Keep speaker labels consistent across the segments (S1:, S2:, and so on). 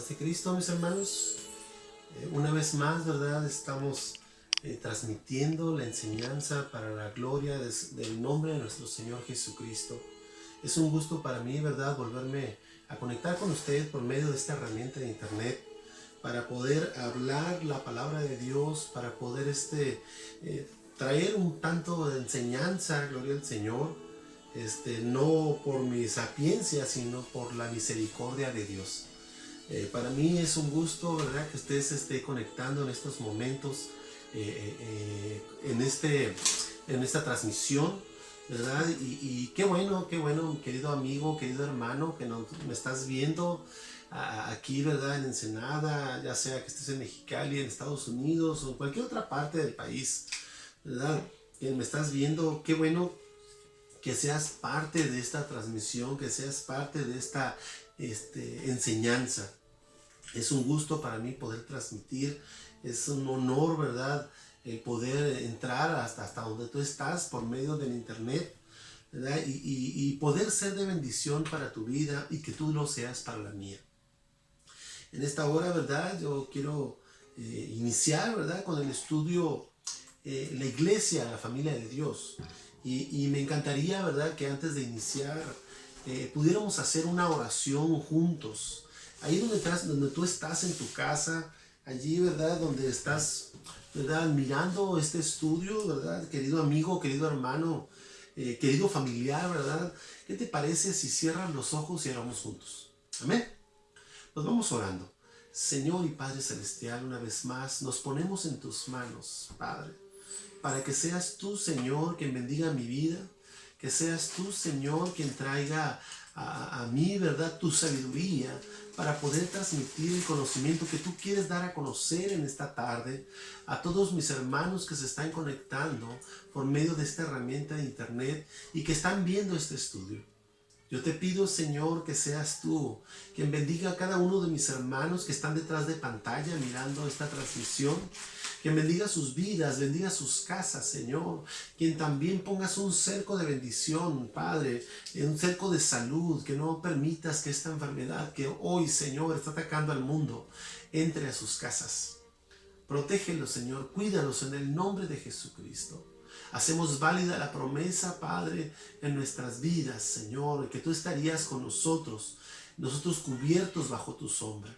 S1: paz de Cristo, mis hermanos. Una vez más, ¿verdad? Estamos transmitiendo la enseñanza para la gloria del nombre de nuestro Señor Jesucristo. Es un gusto para mí, ¿verdad?, volverme a conectar con ustedes por medio de esta herramienta de internet para poder hablar la palabra de Dios, para poder traer un tanto de enseñanza, gloria al Señor, no por mi sapiencia, sino por la misericordia de Dios. Para mí es un gusto, ¿verdad?, que usted se esté conectando en estos momentos, en esta transmisión, ¿verdad? Y qué bueno, querido amigo, querido hermano, que me estás viendo aquí, ¿verdad?, en Ensenada, ya sea que estés en Mexicali, en Estados Unidos o en cualquier otra parte del país, ¿verdad? Que me estás viendo, qué bueno que seas parte de esta transmisión, que seas parte de esta enseñanza. Es un gusto para mí poder transmitir, es un honor, ¿verdad?, el poder entrar hasta donde tú estás por medio del internet, ¿verdad? Y poder ser de bendición para tu vida y que tú lo seas para la mía. En esta hora, ¿verdad?, yo quiero iniciar, ¿verdad?, con el estudio la iglesia, la familia de Dios. Y me encantaría, ¿verdad?, que antes de iniciar pudiéramos hacer una oración juntos. Ahí donde tú estás en tu casa, allí, ¿verdad?, donde estás, ¿verdad?, mirando este estudio, ¿verdad?, querido amigo, querido hermano, querido familiar, ¿verdad? ¿Qué te parece si cierras los ojos y oramos juntos? Amén. Nos vamos orando. Señor y Padre Celestial, una vez más nos ponemos en tus manos, Padre, para que seas tú, Señor, quien bendiga mi vida, que seas tú, Señor, quien traiga a mí, ¿verdad?, tu sabiduría para poder transmitir el conocimiento que tú quieres dar a conocer en esta tarde a todos mis hermanos que se están conectando por medio de esta herramienta de internet y que están viendo este estudio. Yo te pido, Señor, que seas tú quien bendiga a cada uno de mis hermanos que están detrás de pantalla mirando esta transmisión, quien bendiga sus vidas, bendiga sus casas, Señor, quien también pongas un cerco de bendición, Padre, un cerco de salud, que no permitas que esta enfermedad que hoy, Señor, está atacando al mundo, entre a sus casas. Protégelos, Señor, cuídalos en el nombre de Jesucristo. Hacemos válida la promesa, Padre, en nuestras vidas, Señor, que tú estarías con nosotros cubiertos bajo tu sombra.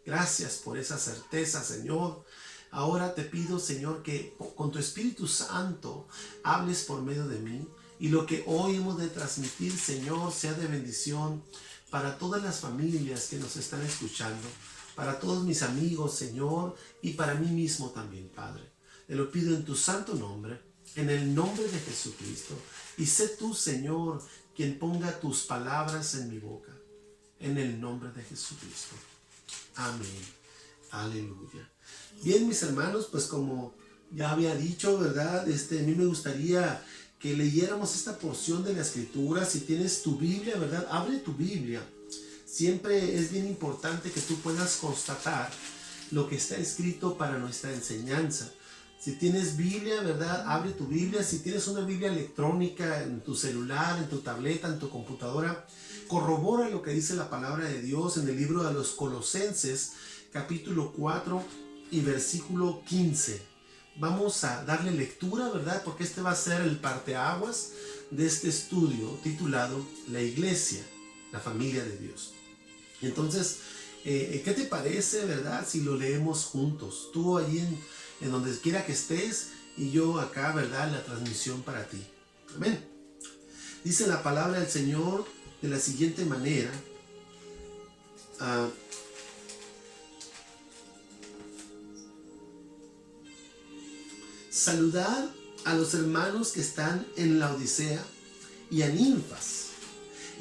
S1: Gracias por esa certeza, Señor. Ahora te pido, Señor, que con tu Espíritu Santo hables por medio de mí y lo que hoy hemos de transmitir, Señor, sea de bendición para todas las familias que nos están escuchando, para todos mis amigos, Señor, y para mí mismo también, Padre. Te lo pido en tu santo nombre, en el nombre de Jesucristo, y sé tú, Señor, quien ponga tus palabras en mi boca, en el nombre de Jesucristo. Amén. Aleluya. Bien, mis hermanos, pues como ya había dicho, ¿verdad? A mí me gustaría que leyéramos esta porción de la Escritura. Si tienes tu Biblia, ¿verdad?, abre tu Biblia. Siempre es bien importante que tú puedas constatar lo que está escrito para nuestra enseñanza. Si tienes Biblia, ¿verdad?, abre tu Biblia. Si tienes una Biblia electrónica en tu celular, en tu tableta, en tu computadora, corrobora lo que dice la palabra de Dios en el libro de los Colosenses, capítulo 4 y versículo 15. Vamos a darle lectura, ¿verdad?, porque este va a ser el parteaguas de este estudio titulado La Iglesia, la familia de Dios. Entonces, ¿qué te parece, verdad, si lo leemos juntos? Tú allí en donde quiera que estés y yo acá, ¿verdad?, la transmisión para ti. Amén. Dice la palabra del Señor de la siguiente manera. Saludad a los hermanos que están en la Odisea y a Ninfas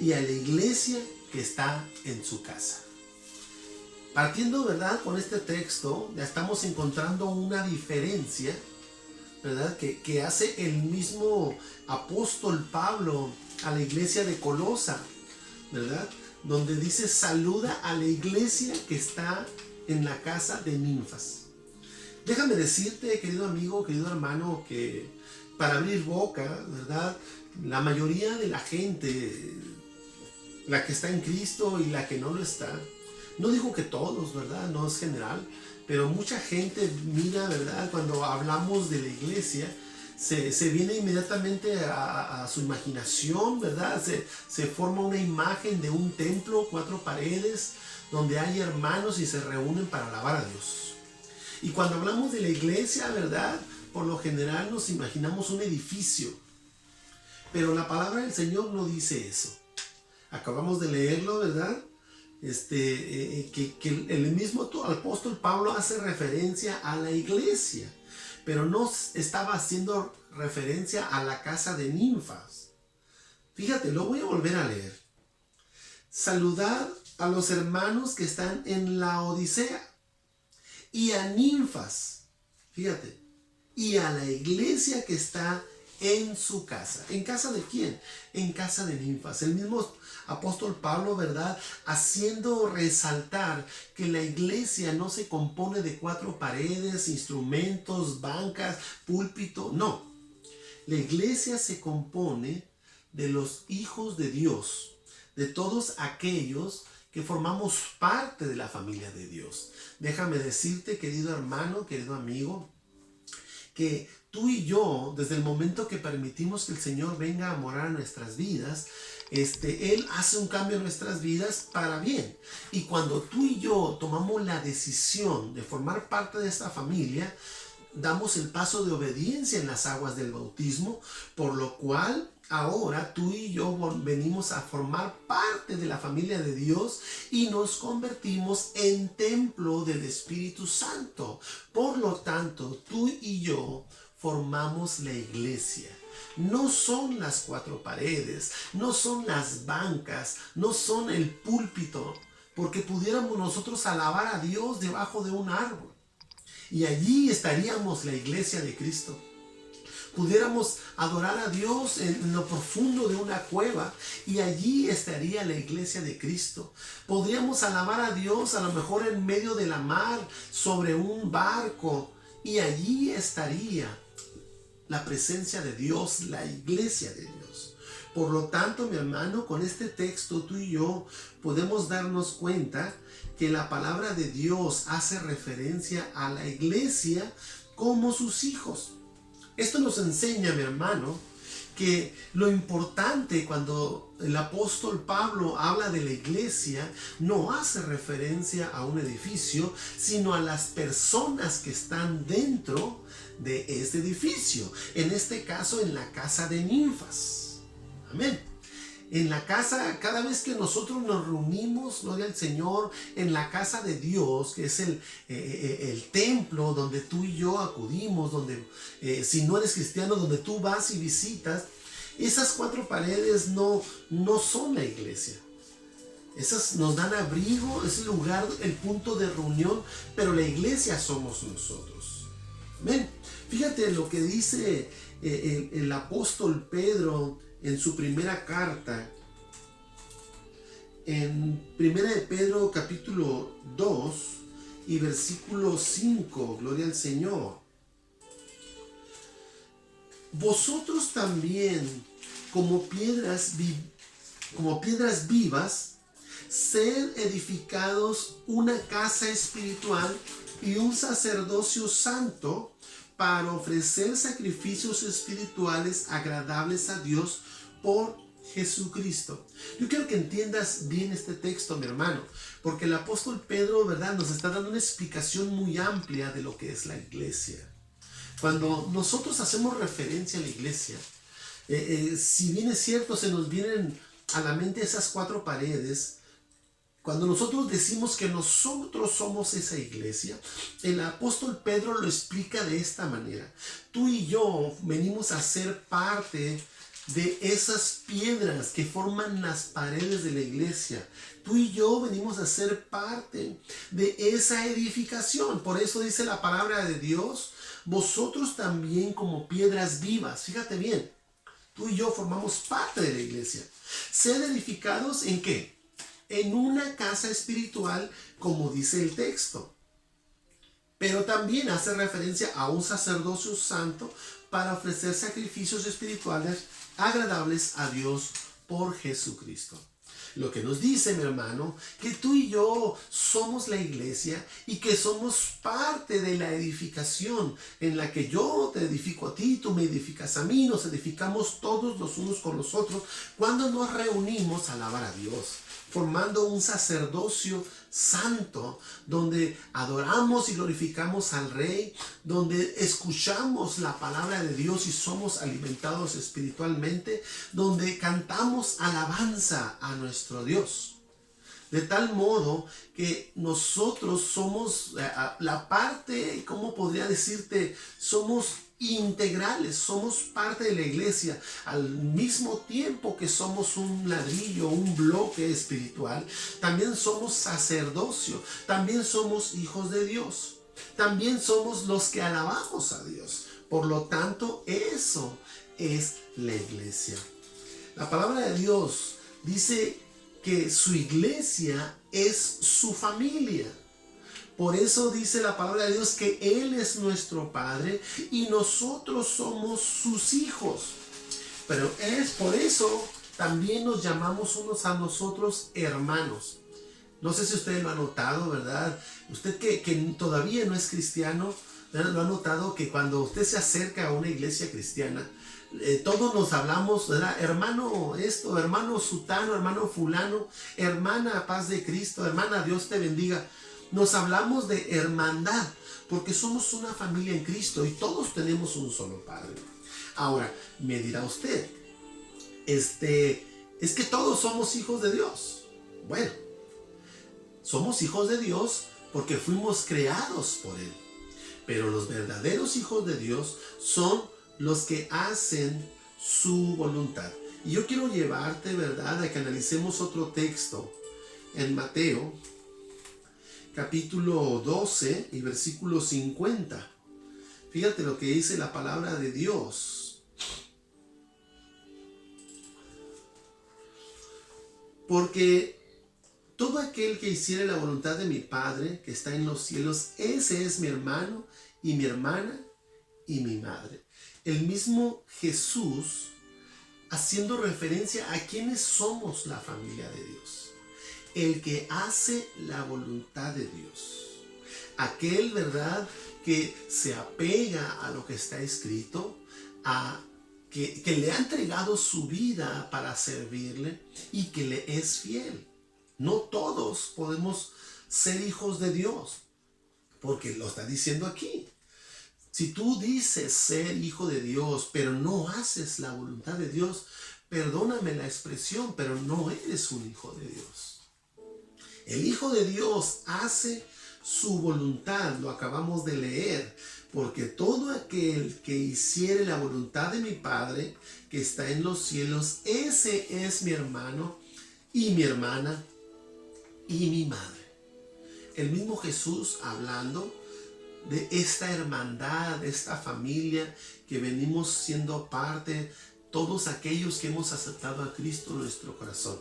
S1: y a la iglesia que está en su casa. Partiendo, ¿verdad?, con este texto, ya estamos encontrando una diferencia, ¿verdad?, que hace el mismo apóstol Pablo a la iglesia de Colosa, ¿verdad?, donde dice: saluda a la iglesia que está en la casa de Ninfas. Déjame decirte, querido amigo, querido hermano, que para abrir boca, ¿verdad?, la mayoría de la gente, la que está en Cristo y la que no lo está, No digo que todos, ¿verdad? No es general, pero mucha gente mira, ¿verdad? Cuando hablamos de la iglesia, se viene inmediatamente a su imaginación, ¿verdad? Se forma una imagen de un templo, 4 paredes, donde hay hermanos y se reúnen para alabar a Dios. Y cuando hablamos de la iglesia, ¿verdad? Por lo general nos imaginamos un edificio. Pero la palabra del Señor no dice eso. Acabamos de leerlo, ¿verdad? Que el mismo apóstol Pablo hace referencia a la iglesia, pero no estaba haciendo referencia a la casa de ninfas. Fíjate, lo voy a volver a leer. Saludad a los hermanos que están en la Odisea y a ninfas, fíjate, y a la iglesia que está en su casa. ¿En casa de quién? En casa de ninfas. El mismo apóstol Pablo, ¿verdad? Haciendo resaltar que la iglesia no se compone de 4 paredes, instrumentos, bancas, púlpito. No. La iglesia se compone de los hijos de Dios, de todos aquellos que formamos parte de la familia de Dios. Déjame decirte, querido hermano, querido amigo, que tú y yo, desde el momento que permitimos que el Señor venga a morar en nuestras vidas, Él hace un cambio en nuestras vidas para bien. Y cuando tú y yo tomamos la decisión de formar parte de esta familia, damos el paso de obediencia en las aguas del bautismo, por lo cual ahora tú y yo venimos a formar parte de la familia de Dios y nos convertimos en templo del Espíritu Santo. Por lo tanto, tú y yo formamos la iglesia. No son las 4 paredes, no son las bancas, no son el púlpito, porque pudiéramos nosotros alabar a Dios debajo de un árbol. Y allí estaríamos la iglesia de Cristo. Pudiéramos adorar a Dios en lo profundo de una cueva y allí estaría la iglesia de Cristo. Podríamos alabar a Dios a lo mejor en medio de la mar, sobre un barco, y allí estaría la presencia de Dios, la iglesia de Dios. Por lo tanto, mi hermano, con este texto tú y yo podemos darnos cuenta que la palabra de Dios hace referencia a la iglesia como sus hijos. Esto nos enseña, mi hermano, que lo importante cuando el apóstol Pablo habla de la iglesia no hace referencia a un edificio, sino a las personas que están dentro de este edificio. En este caso, en la casa de ninfas. Amén. En la casa, cada vez que nosotros nos reunimos, gloria al Señor, en la casa de Dios, que es el templo donde tú y yo acudimos, donde si no eres cristiano, donde tú vas y visitas, esas 4 paredes no son la iglesia. Esas nos dan abrigo, es el lugar, el punto de reunión, pero la iglesia somos nosotros. Amén. Fíjate lo que dice el apóstol Pedro en su primera carta, en 1 de Pedro capítulo 2 y versículo 5, gloria al Señor. Vosotros también, como piedras vivas, sed edificados una casa espiritual y un sacerdocio santo, para ofrecer sacrificios espirituales agradables a Dios por Jesucristo. Yo quiero que entiendas bien este texto, mi hermano, porque el apóstol Pedro, ¿verdad?, nos está dando una explicación muy amplia de lo que es la iglesia. Cuando nosotros hacemos referencia a la iglesia, si bien es cierto, se nos vienen a la mente esas 4 paredes. Cuando nosotros decimos que nosotros somos esa iglesia, el apóstol Pedro lo explica de esta manera. Tú y yo venimos a ser parte de esas piedras que forman las paredes de la iglesia. Tú y yo venimos a ser parte de esa edificación. Por eso dice la palabra de Dios, vosotros también como piedras vivas. Fíjate bien, tú y yo formamos parte de la iglesia. Sed edificados ¿en qué? En una casa espiritual, como dice el texto. Pero también hace referencia a un sacerdocio santo para ofrecer sacrificios espirituales agradables a Dios por Jesucristo. Lo que nos dice, mi hermano, que tú y yo somos la iglesia y que somos parte de la edificación en la que yo te edifico a ti, tú me edificas a mí, nos edificamos todos los unos con los otros cuando nos reunimos a alabar a Dios, formando un sacerdocio santo, donde adoramos y glorificamos al Rey, donde escuchamos la palabra de Dios y somos alimentados espiritualmente, donde cantamos alabanza a nuestro Dios. De tal modo que nosotros somos la parte, ¿cómo podría decirte? Somos integrales, somos parte de la iglesia, al mismo tiempo que somos un ladrillo, un bloque espiritual, también somos sacerdocio, también somos hijos de Dios, también somos los que alabamos a Dios. Por lo tanto, eso es la iglesia. La palabra de Dios dice que su iglesia es su familia. Por eso dice la palabra de Dios que Él es nuestro Padre y nosotros somos sus hijos. Pero es por eso también nos llamamos unos a nosotros hermanos. No sé si usted lo ha notado, ¿verdad? Usted que todavía no es cristiano, ¿verdad? Lo ha notado que cuando usted se acerca a una iglesia cristiana, todos nos hablamos, ¿verdad? Hermano esto, hermano sutano, hermano fulano, hermana paz de Cristo, hermana Dios te bendiga. Nos hablamos de hermandad, porque somos una familia en Cristo y todos tenemos un solo Padre. Ahora, me dirá usted, es que todos somos hijos de Dios. Bueno, somos hijos de Dios porque fuimos creados por Él. Pero los verdaderos hijos de Dios son los que hacen su voluntad. Y yo quiero llevarte, ¿verdad?, a que analicemos otro texto en Mateo, capítulo 12 y versículo 50. Fíjate lo que dice la palabra de Dios. Porque todo aquel que hiciere la voluntad de mi Padre que está en los cielos, ese es mi hermano y mi hermana y mi madre. El mismo Jesús haciendo referencia a quienes somos la familia de Dios. El que hace la voluntad de Dios. Aquel, ¿verdad?, que se apega a lo que está escrito, que le ha entregado su vida para servirle y que le es fiel. No todos podemos ser hijos de Dios, porque lo está diciendo aquí. Si tú dices ser hijo de Dios, pero no haces la voluntad de Dios, perdóname la expresión, pero no eres un hijo de Dios. El Hijo de Dios hace su voluntad, lo acabamos de leer, porque todo aquel que hiciere la voluntad de mi Padre que está en los cielos, ese es mi hermano y mi hermana y mi madre. El mismo Jesús hablando de esta hermandad, de esta familia que venimos siendo parte, todos aquellos que hemos aceptado a Cristo en nuestro corazón.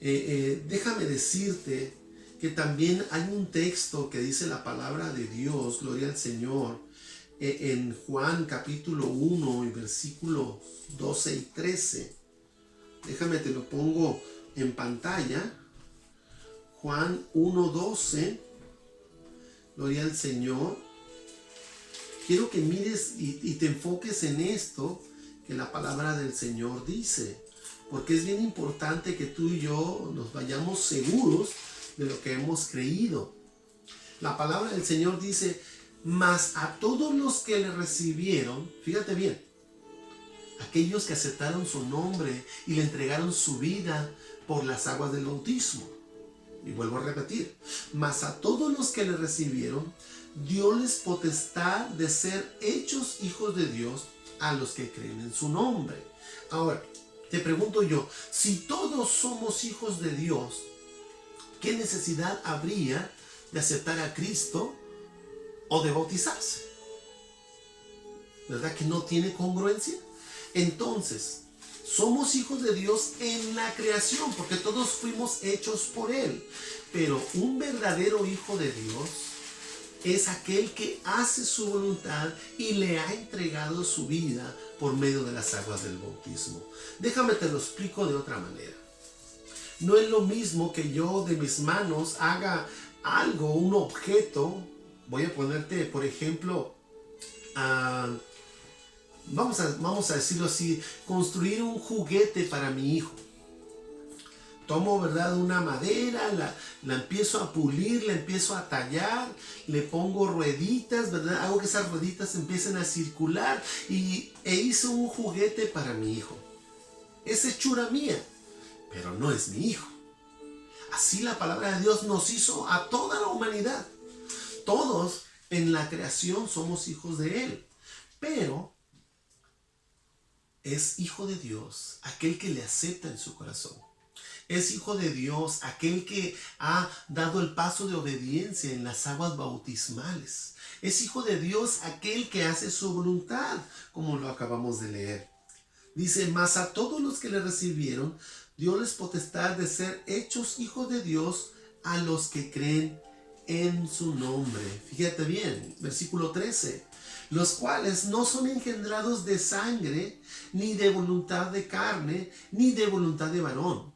S1: Déjame decirte que también hay un texto que dice la palabra de Dios, gloria al Señor, en Juan capítulo 1 y versículos 12 y 13. Déjame, te lo pongo en pantalla. Juan 1:12, gloria al Señor. Quiero que mires y te enfoques en esto que la palabra del Señor dice, porque es bien importante que tú y yo nos vayamos seguros de lo que hemos creído. La palabra del Señor dice: mas a todos los que le recibieron, fíjate bien, aquellos que aceptaron su nombre y le entregaron su vida por las aguas del bautismo. Y vuelvo a repetir, mas a todos los que le recibieron, dióles potestad de ser hechos hijos de Dios a los que creen en su nombre. Ahora, te pregunto yo, si todos somos hijos de Dios, ¿qué necesidad habría de aceptar a Cristo o de bautizarse? ¿Verdad que no tiene congruencia? Entonces, somos hijos de Dios en la creación, porque todos fuimos hechos por Él. Pero un verdadero hijo de Dios es aquel que hace su voluntad y le ha entregado su vida por medio de las aguas del bautismo. Déjame te lo explico de otra manera. No es lo mismo que yo de mis manos haga algo, un objeto. Voy a ponerte, por ejemplo, vamos a decirlo así, construir un juguete para mi hijo. Tomo, ¿verdad?, una madera, la empiezo a pulir, la empiezo a tallar, le pongo rueditas, ¿verdad? Hago que esas rueditas empiecen a circular e hice un juguete para mi hijo. Es hechura mía, pero no es mi hijo. Así la palabra de Dios nos hizo a toda la humanidad. Todos en la creación somos hijos de Él, pero es hijo de Dios aquel que le acepta en su corazón. Es hijo de Dios aquel que ha dado el paso de obediencia en las aguas bautismales. Es hijo de Dios aquel que hace su voluntad, como lo acabamos de leer. Dice, mas a todos los que le recibieron, dio-les potestad de ser hechos hijos de Dios a los que creen en su nombre. Fíjate bien, versículo 13. Los cuales no son engendrados de sangre, ni de voluntad de carne, ni de voluntad de varón,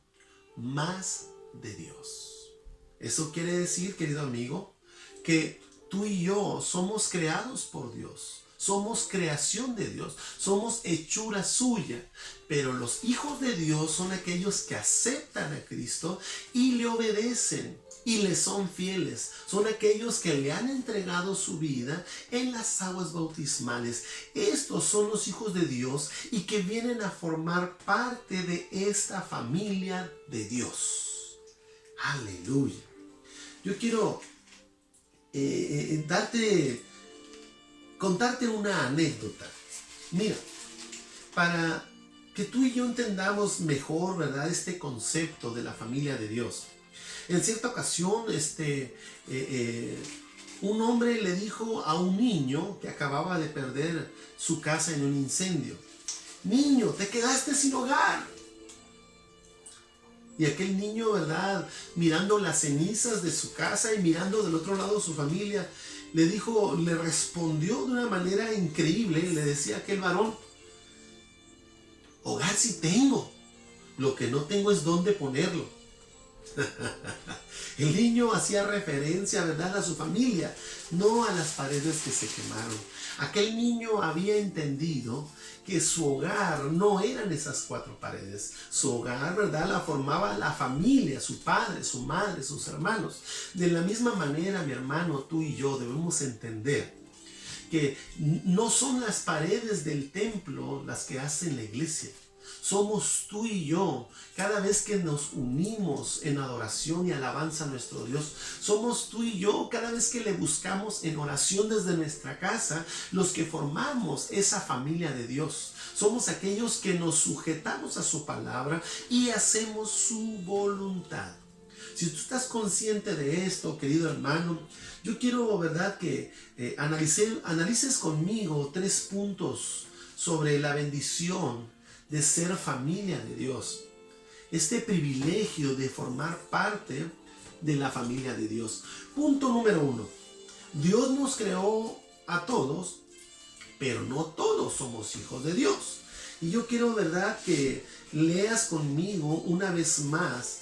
S1: mas de Dios. Eso quiere decir, querido amigo, que tú y yo somos creados por Dios. Somos creación de Dios, somos hechura suya, pero los hijos de Dios son aquellos que aceptan a Cristo y le obedecen y le son fieles. Son aquellos que le han entregado su vida en las aguas bautismales. Estos son los hijos de Dios y que vienen a formar parte de esta familia de Dios. Aleluya. Yo quiero contarte una anécdota. Mira, para que tú y yo entendamos mejor, ¿verdad?, este concepto de la familia de Dios. En cierta ocasión, un hombre le dijo a un niño que acababa de perder su casa en un incendio: niño, te quedaste sin hogar. Y aquel niño, ¿verdad?, mirando las cenizas de su casa y mirando del otro lado su familia, le respondió de una manera increíble. Le decía a aquel varón: hogar sí tengo, lo que no tengo es dónde ponerlo. El niño hacía referencia, ¿verdad?, a su familia, no a las paredes que se quemaron. Aquel niño había entendido que su hogar no eran esas 4 paredes. Su hogar, ¿verdad?, la formaba la familia, su padre, su madre, sus hermanos. De la misma manera, mi hermano, tú y yo debemos entender que no son las paredes del templo las que hacen la iglesia. Somos tú y yo, cada vez que nos unimos en adoración y alabanza a nuestro Dios. Somos tú y yo, cada vez que le buscamos en oración desde nuestra casa, los que formamos esa familia de Dios. Somos aquellos que nos sujetamos a su palabra y hacemos su voluntad. Si tú estás consciente de esto, querido hermano, yo quiero, ¿verdad?, que analices conmigo 3 puntos sobre la bendición de ser familia de Dios. Este privilegio de formar parte de la familia de Dios. Punto número 1. Dios nos creó a todos, pero no todos somos hijos de Dios. Y yo quiero, ¿verdad?, que leas conmigo una vez más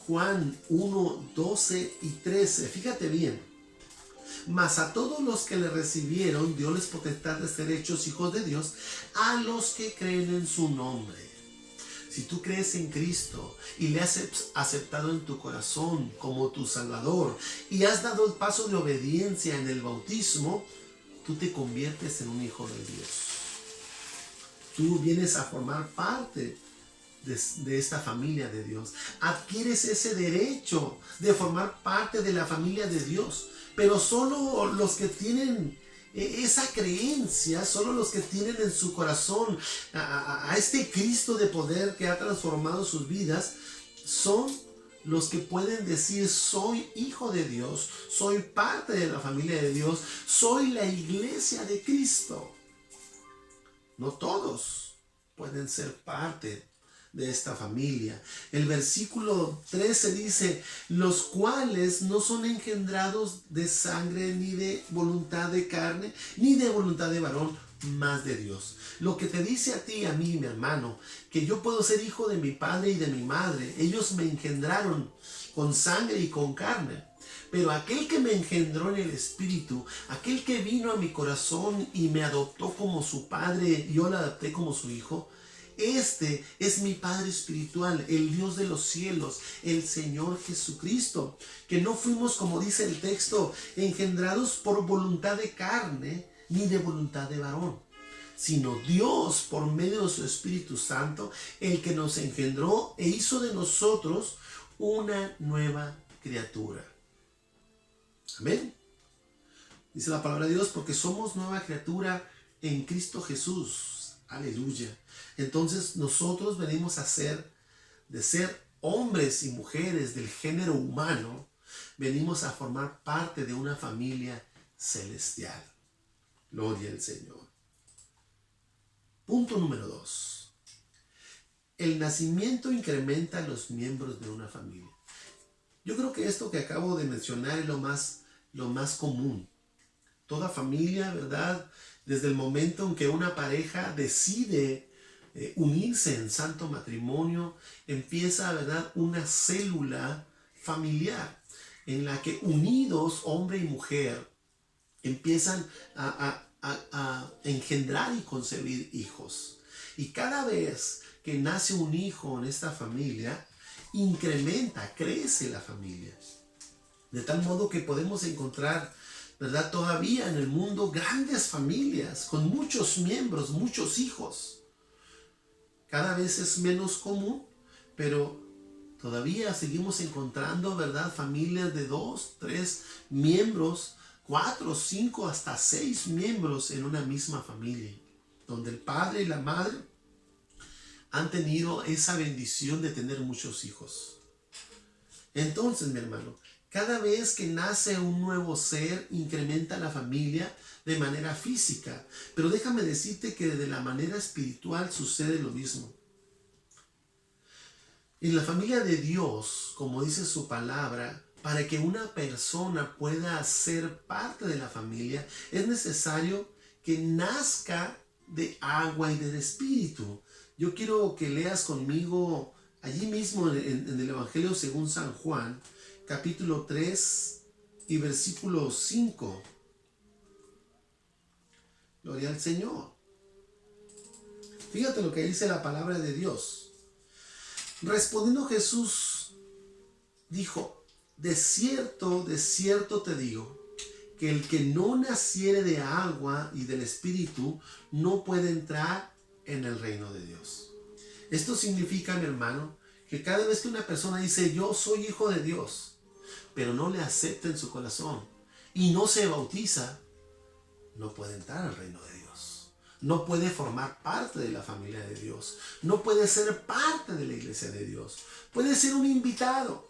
S1: Juan 1, 12 y 13. Fíjate bien. Mas a todos los que le recibieron, dio-les potestad de ser hechos hijos de Dios, a los que creen en su nombre. Si tú crees en Cristo y le has aceptado en tu corazón como tu Salvador y has dado el paso de obediencia en el bautismo, tú te conviertes en un hijo de Dios. Tú vienes a formar parte de esta familia de Dios. Adquieres ese derecho de formar parte de la familia de Dios. Pero solo los que tienen esa creencia, solo los que tienen en su corazón a este Cristo de poder que ha transformado sus vidas, son los que pueden decir: soy hijo de Dios, soy parte de la familia de Dios, soy la iglesia de Cristo. No todos pueden ser parte de esta familia. El versículo 13 dice: los cuales no son engendrados de sangre, ni de voluntad de carne, ni de voluntad de varón, más de Dios. Lo que te dice a ti y a mí, mi hermano, que yo puedo ser hijo de mi padre y de mi madre. Ellos me engendraron con sangre y con carne. Pero aquel que me engendró en el Espíritu, aquel que vino a mi corazón y me adoptó como su padre, yo lo adopté como su hijo, este es mi Padre espiritual, el Dios de los cielos, el Señor Jesucristo. Que no fuimos, como dice el texto, engendrados por voluntad de carne, ni de voluntad de varón, sino Dios, por medio de su Espíritu Santo, el que nos engendró e hizo de nosotros una nueva criatura. Amén. Dice la palabra de Dios, porque somos nueva criatura en Cristo Jesús. Aleluya. Entonces nosotros venimos a ser, de ser hombres y mujeres del género humano, venimos a formar parte de una familia celestial. Gloria al Señor. Punto número 2. El nacimiento incrementa los miembros de una familia. Yo creo que esto que acabo de mencionar es lo más común. Toda familia, ¿verdad? Desde el momento en que una pareja decide unirse en santo matrimonio, empieza, ¿verdad?, una célula familiar en la que unidos, hombre y mujer, empiezan a engendrar y concebir hijos. Y cada vez que nace un hijo en esta familia, incrementa, crece la familia. De tal modo que podemos encontrar, ¿verdad?, todavía en el mundo grandes familias con muchos miembros, muchos hijos. Cada vez es menos común, pero todavía seguimos encontrando, ¿verdad?, familias de 2, 3 miembros, 4, 5, hasta 6 miembros en una misma familia, donde el padre y la madre han tenido esa bendición de tener muchos hijos. Entonces, mi hermano, cada vez que nace un nuevo ser, incrementa la familia de manera física. Pero déjame decirte que de la manera espiritual sucede lo mismo. En la familia de Dios, como dice su palabra, para que una persona pueda ser parte de la familia, es necesario que nazca de agua y del Espíritu. Yo quiero que leas conmigo allí mismo en el Evangelio según San Juan, capítulo 3 y versículo 5. Gloria al Señor. Fíjate lo que dice la palabra de Dios. Respondiendo Jesús, dijo: de cierto te digo, que el que no naciere de agua y del Espíritu no puede entrar en el reino de Dios. Esto significa, mi hermano, que cada vez que una persona dice yo soy hijo de Dios, pero no le acepta en su corazón y no se bautiza, no puede entrar al reino de Dios. No puede formar parte de la familia de Dios. No puede ser parte de la iglesia de Dios. Puede ser un invitado.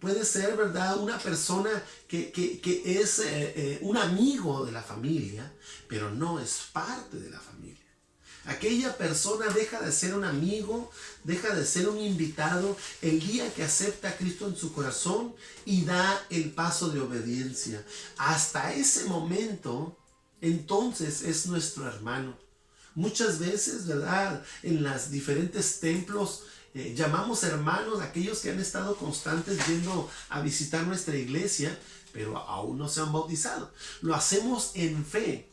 S1: Puede ser, ¿verdad?, una persona que es un amigo de la familia, pero no es parte de la familia. Aquella persona deja de ser un amigo, deja de ser un invitado el día que acepta a Cristo en su corazón y da el paso de obediencia. Hasta ese momento, entonces es nuestro hermano. Muchas veces, ¿verdad?, en los diferentes templos llamamos hermanos a aquellos que han estado constantes yendo a visitar nuestra iglesia, pero aún no se han bautizado. Lo hacemos en fe,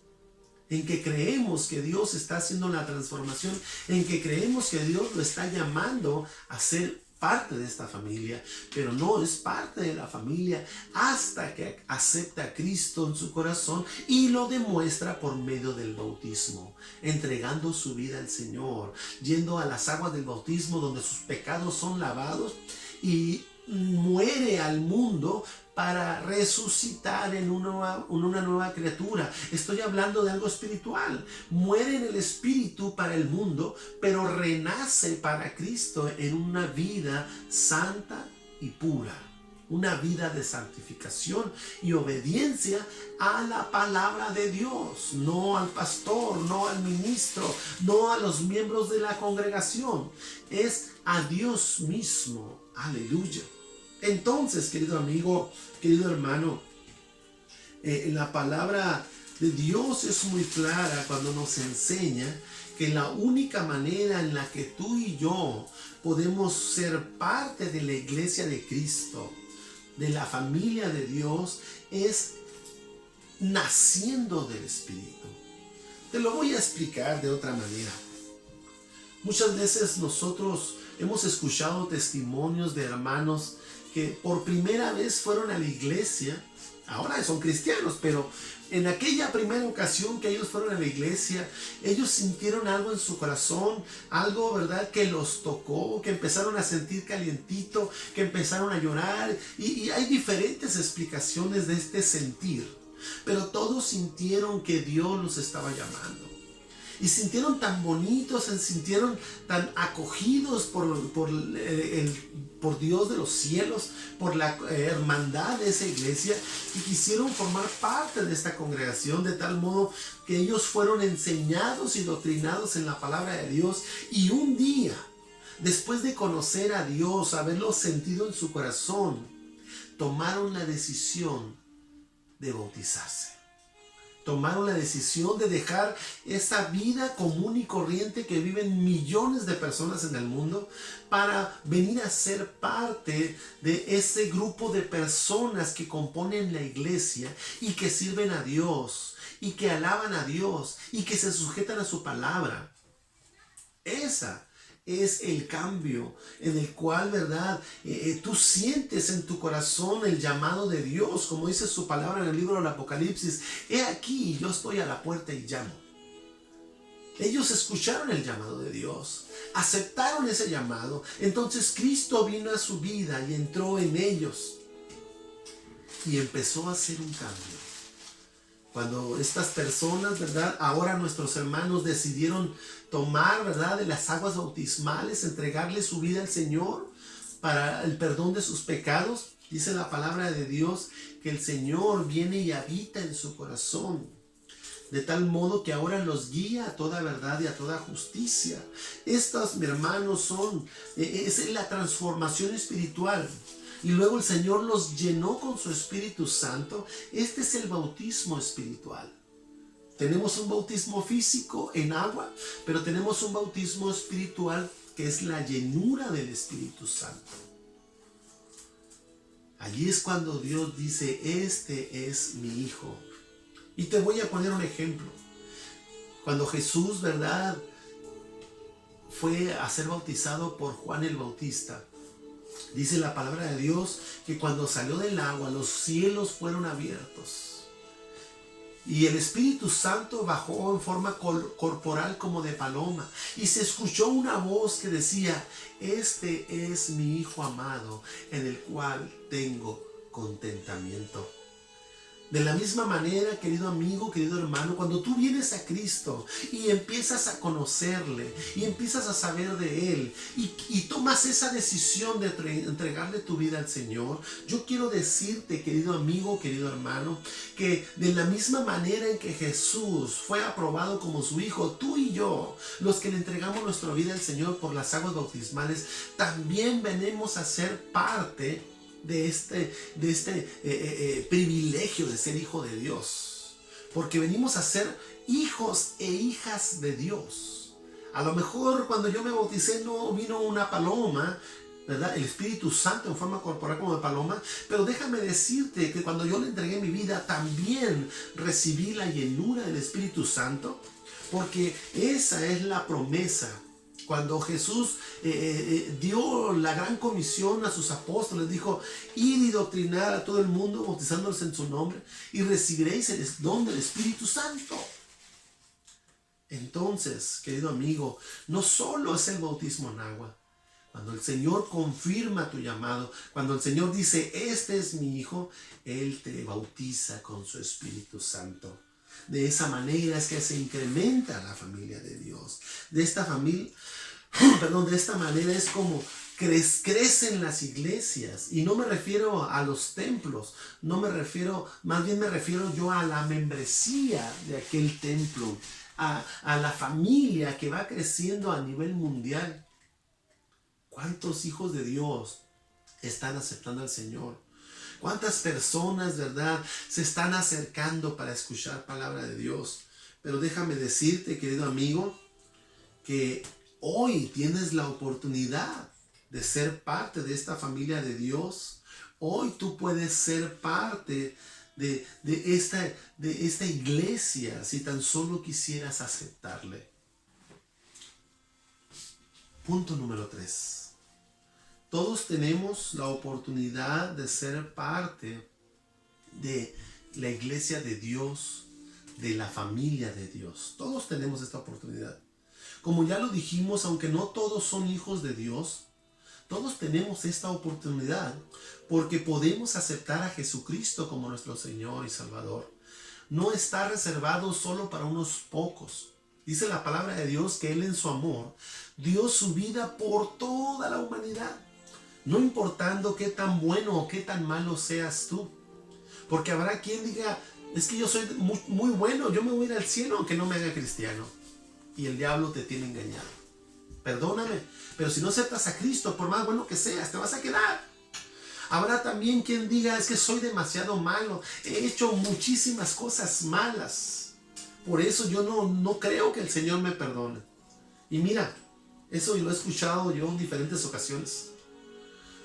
S1: en que creemos que Dios está haciendo la transformación, en que creemos que Dios lo está llamando a ser parte de esta familia, pero no es parte de la familia hasta que acepta a Cristo en su corazón y lo demuestra por medio del bautismo, entregando su vida al Señor, yendo a las aguas del bautismo donde sus pecados son lavados y muere al mundo para resucitar en una nueva criatura. Estoy hablando de algo espiritual. Muere en el espíritu para el mundo, pero renace para Cristo en una vida santa y pura. Una vida de santificación y obediencia a la palabra de Dios, no al pastor, no al ministro, no a los miembros de la congregación. Es a Dios mismo. Aleluya. Entonces, querido amigo, querido hermano, la palabra de Dios es muy clara cuando nos enseña que la única manera en la que tú y yo podemos ser parte de la iglesia de Cristo, de la familia de Dios, es naciendo del Espíritu. Te lo voy a explicar de otra manera. Muchas veces nosotros hemos escuchado testimonios de hermanos que por primera vez fueron a la iglesia. Ahora son cristianos, pero en aquella primera ocasión que ellos fueron a la iglesia, ellos sintieron algo en su corazón, algo, ¿verdad?, que los tocó, que empezaron a sentir calientito, que empezaron a llorar. Y hay diferentes explicaciones de este sentir, pero todos sintieron que Dios los estaba llamando. Y sintieron tan bonitos, se sintieron tan acogidos por Dios de los cielos, por la hermandad de esa iglesia, y quisieron formar parte de esta congregación, de tal modo que ellos fueron enseñados y doctrinados en la palabra de Dios. Y un día, después de conocer a Dios, haberlo sentido en su corazón, tomaron la decisión de bautizarse. Tomaron la decisión de dejar esa vida común y corriente que viven millones de personas en el mundo para venir a ser parte de ese grupo de personas que componen la iglesia y que sirven a Dios y que alaban a Dios y que se sujetan a su palabra. Esa es el cambio en el cual, ¿verdad?, tú sientes en tu corazón el llamado de Dios, como dice su palabra en el libro del Apocalipsis: he aquí, yo estoy a la puerta y llamo. Ellos escucharon el llamado de Dios, aceptaron ese llamado. Entonces Cristo vino a su vida y entró en ellos y empezó a hacer un cambio. Cuando estas personas, ¿verdad?, ahora nuestros hermanos decidieron tomar, ¿verdad?, de las aguas bautismales, entregarle su vida al Señor para el perdón de sus pecados, dice la palabra de Dios que el Señor viene y habita en su corazón, de tal modo que ahora los guía a toda verdad y a toda justicia. Estas, mis hermanos, es la transformación espiritual. Y luego el Señor los llenó con su Espíritu Santo. Este es el bautismo espiritual. Tenemos un bautismo físico en agua, pero tenemos un bautismo espiritual que es la llenura del Espíritu Santo. Allí es cuando Dios dice: este es mi Hijo. Y te voy a poner un ejemplo. Cuando Jesús, ¿verdad?, fue a ser bautizado por Juan el Bautista, dice la palabra de Dios que cuando salió del agua, los cielos fueron abiertos. Y el Espíritu Santo bajó en forma corporal como de paloma. Y se escuchó una voz que decía: este es mi Hijo amado, en el cual tengo contentamiento. De la misma manera, querido amigo, querido hermano, cuando tú vienes a Cristo y empiezas a conocerle y empiezas a saber de Él y tomas esa decisión de entregarle tu vida al Señor, yo quiero decirte, querido amigo, querido hermano, que de la misma manera en que Jesús fue aprobado como su Hijo, tú y yo, los que le entregamos nuestra vida al Señor por las aguas bautismales, también venimos a ser parte de este privilegio de ser hijo de Dios, porque venimos a ser hijos e hijas de Dios. A lo mejor cuando yo me bauticé no vino una paloma, ¿verdad?, el Espíritu Santo en forma corporal como de paloma, pero déjame decirte que cuando yo le entregué mi vida también recibí la llenura del Espíritu Santo, porque esa es la promesa. Cuando Jesús dio la gran comisión a sus apóstoles, dijo: id y doctrinar a todo el mundo, bautizándolos en su nombre, y recibiréis el don del Espíritu Santo. Entonces, querido amigo, no solo es el bautismo en agua. Cuando el Señor confirma tu llamado, cuando el Señor dice: este es mi Hijo, Él te bautiza con su Espíritu Santo. De esa manera es que se incrementa la familia de Dios. De esta manera es como crecen las iglesias. Y no me refiero a los templos, más bien me refiero yo a la membresía de aquel templo, a la familia que va creciendo a nivel mundial. ¿Cuántos hijos de Dios están aceptando al Señor? ¿Cuántas personas, verdad, se están acercando para escuchar palabra de Dios? Pero déjame decirte, querido amigo, que hoy tienes la oportunidad de ser parte de esta familia de Dios. Hoy tú puedes ser parte de esta iglesia si tan solo quisieras aceptarle. Punto número 3. Todos tenemos la oportunidad de ser parte de la iglesia de Dios, de la familia de Dios. Todos tenemos esta oportunidad. Como ya lo dijimos, aunque no todos son hijos de Dios, todos tenemos esta oportunidad porque podemos aceptar a Jesucristo como nuestro Señor y Salvador. No está reservado solo para unos pocos. Dice la palabra de Dios que Él en su amor dio su vida por toda la humanidad. No importando qué tan bueno o qué tan malo seas tú. Porque habrá quien diga, es que yo soy muy bueno, yo me voy a ir al cielo aunque no me haga cristiano. Y el diablo te tiene engañado. Perdóname, pero si no aceptas a Cristo, por más bueno que seas, te vas a quedar. Habrá también quien diga, es que soy demasiado malo, he hecho muchísimas cosas malas. Por eso yo no creo que el Señor me perdone. Y mira, eso lo he escuchado yo en diferentes ocasiones.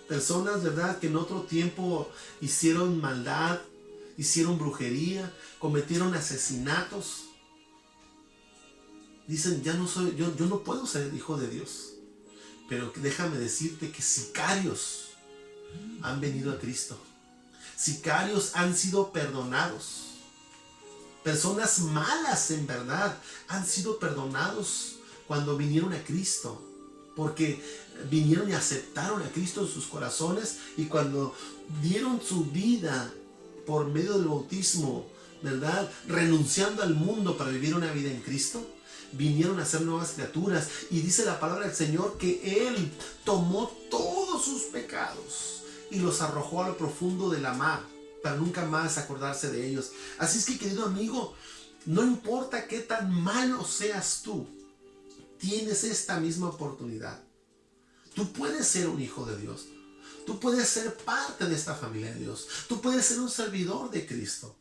S1: Personas, ¿verdad?, que en otro tiempo hicieron maldad, hicieron brujería, cometieron asesinatos. Dicen, yo no puedo ser hijo de Dios. Pero déjame decirte que sicarios han venido a Cristo. Sicarios han sido perdonados. Personas malas en verdad han sido perdonados cuando vinieron a Cristo. Porque vinieron y aceptaron a Cristo en sus corazones, y cuando dieron su vida por medio del bautismo, ¿verdad?, renunciando al mundo para vivir una vida en Cristo, vinieron a ser nuevas criaturas. Y dice la palabra del Señor que Él tomó todos sus pecados y los arrojó a lo profundo de la mar para nunca más acordarse de ellos. Así es que, querido amigo, no importa qué tan malo seas tú, tienes esta misma oportunidad. Tú puedes ser un hijo de Dios. Tú puedes ser parte de esta familia de Dios. Tú puedes ser un servidor de Cristo.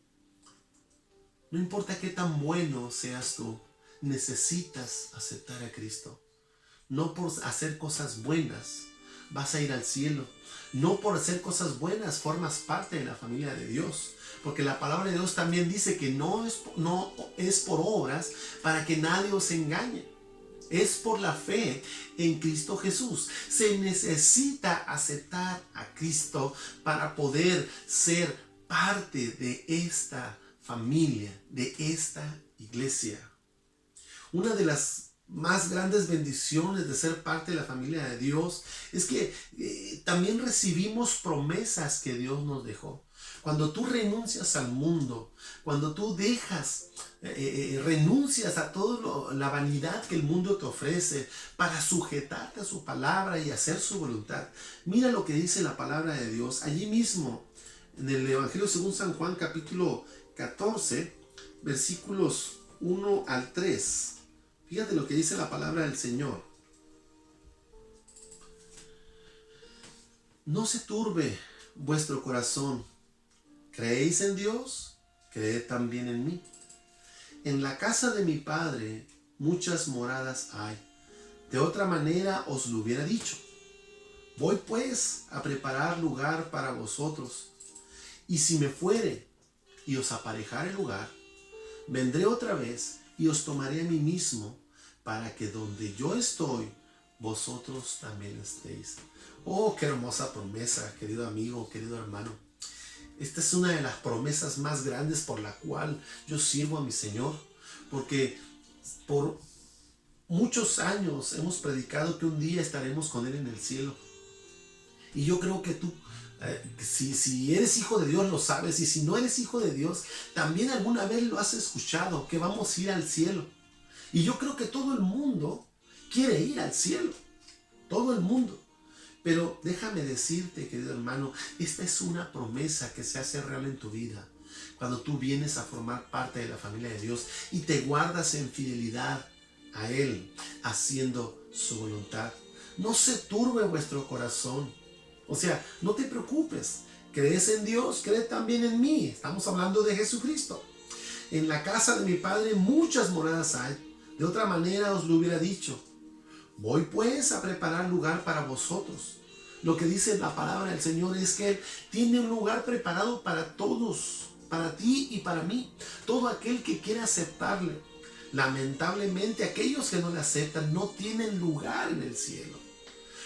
S1: No importa qué tan bueno seas tú, necesitas aceptar a Cristo. No por hacer cosas buenas vas a ir al cielo. No por hacer cosas buenas formas parte de la familia de Dios. Porque la palabra de Dios también dice que no es por obras para que nadie os engañe. Es por la fe en Cristo Jesús. Se necesita aceptar a Cristo para poder ser parte de esta familia, de esta iglesia. Una de las más grandes bendiciones de ser parte de la familia de Dios es que también recibimos promesas que Dios nos dejó. Cuando tú renuncias al mundo, cuando tú renuncias a toda la vanidad que el mundo te ofrece para sujetarte a su palabra y hacer su voluntad, mira lo que dice la palabra de Dios allí mismo en el Evangelio según San Juan, capítulo 14, versículos 1 al 3. Fíjate lo que dice la palabra del Señor. No se turbe vuestro corazón. ¿Creéis en Dios? Creed también en mí. En la casa de mi Padre muchas moradas hay. De otra manera os lo hubiera dicho. Voy pues a preparar lugar para vosotros. Y si me fuere y os aparejare lugar, vendré otra vez y os tomaré a mí mismo, para que donde yo estoy, vosotros también estéis. Oh, qué hermosa promesa, querido amigo, querido hermano. Esta es una de las promesas más grandes por la cual yo sirvo a mi Señor, porque por muchos años hemos predicado que un día estaremos con Él en el cielo. Y yo creo que tú, si eres hijo de Dios, lo sabes, y si no eres hijo de Dios, también alguna vez lo has escuchado, que vamos a ir al cielo. Y yo creo que todo el mundo quiere ir al cielo, todo el mundo. Pero déjame decirte, querido hermano, esta es una promesa que se hace real en tu vida. Cuando tú vienes a formar parte de la familia de Dios y te guardas en fidelidad a Él, haciendo su voluntad. No se turbe vuestro corazón. O sea, no te preocupes. ¿Crees en Dios? Cree también en mí. Estamos hablando de Jesucristo. En la casa de mi Padre muchas moradas hay. De otra manera os lo hubiera dicho. Voy pues a preparar lugar para vosotros. Lo que dice la palabra del Señor es que Él tiene un lugar preparado para todos, para ti y para mí. Todo aquel que quiera aceptarle. Lamentablemente aquellos que no le aceptan no tienen lugar en el cielo.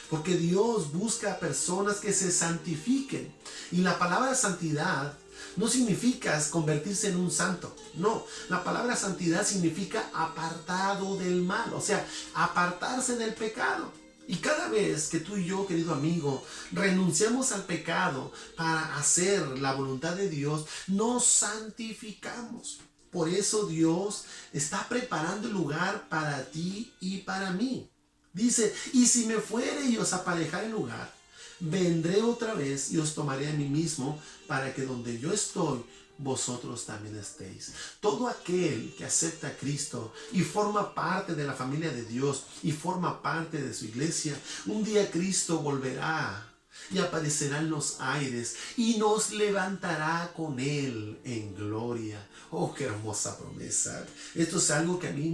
S1: Porque Dios busca a personas que se santifiquen. Y la palabra santidad no significa convertirse en un santo. No, la palabra santidad significa apartado del mal. O sea, apartarse del pecado. Y cada vez que tú y yo, querido amigo, renunciamos al pecado para hacer la voluntad de Dios, nos santificamos. Por eso Dios está preparando el lugar para ti y para mí. Dice, y si me fuere y os aparejare el lugar, vendré otra vez y os tomaré a mí mismo, para que donde yo estoy, vosotros también estéis. Todo aquel que acepta a Cristo y forma parte de la familia de Dios y forma parte de su iglesia, un día Cristo volverá y aparecerá en los aires y nos levantará con Él en gloria. Oh, qué hermosa promesa. Esto es algo que a mí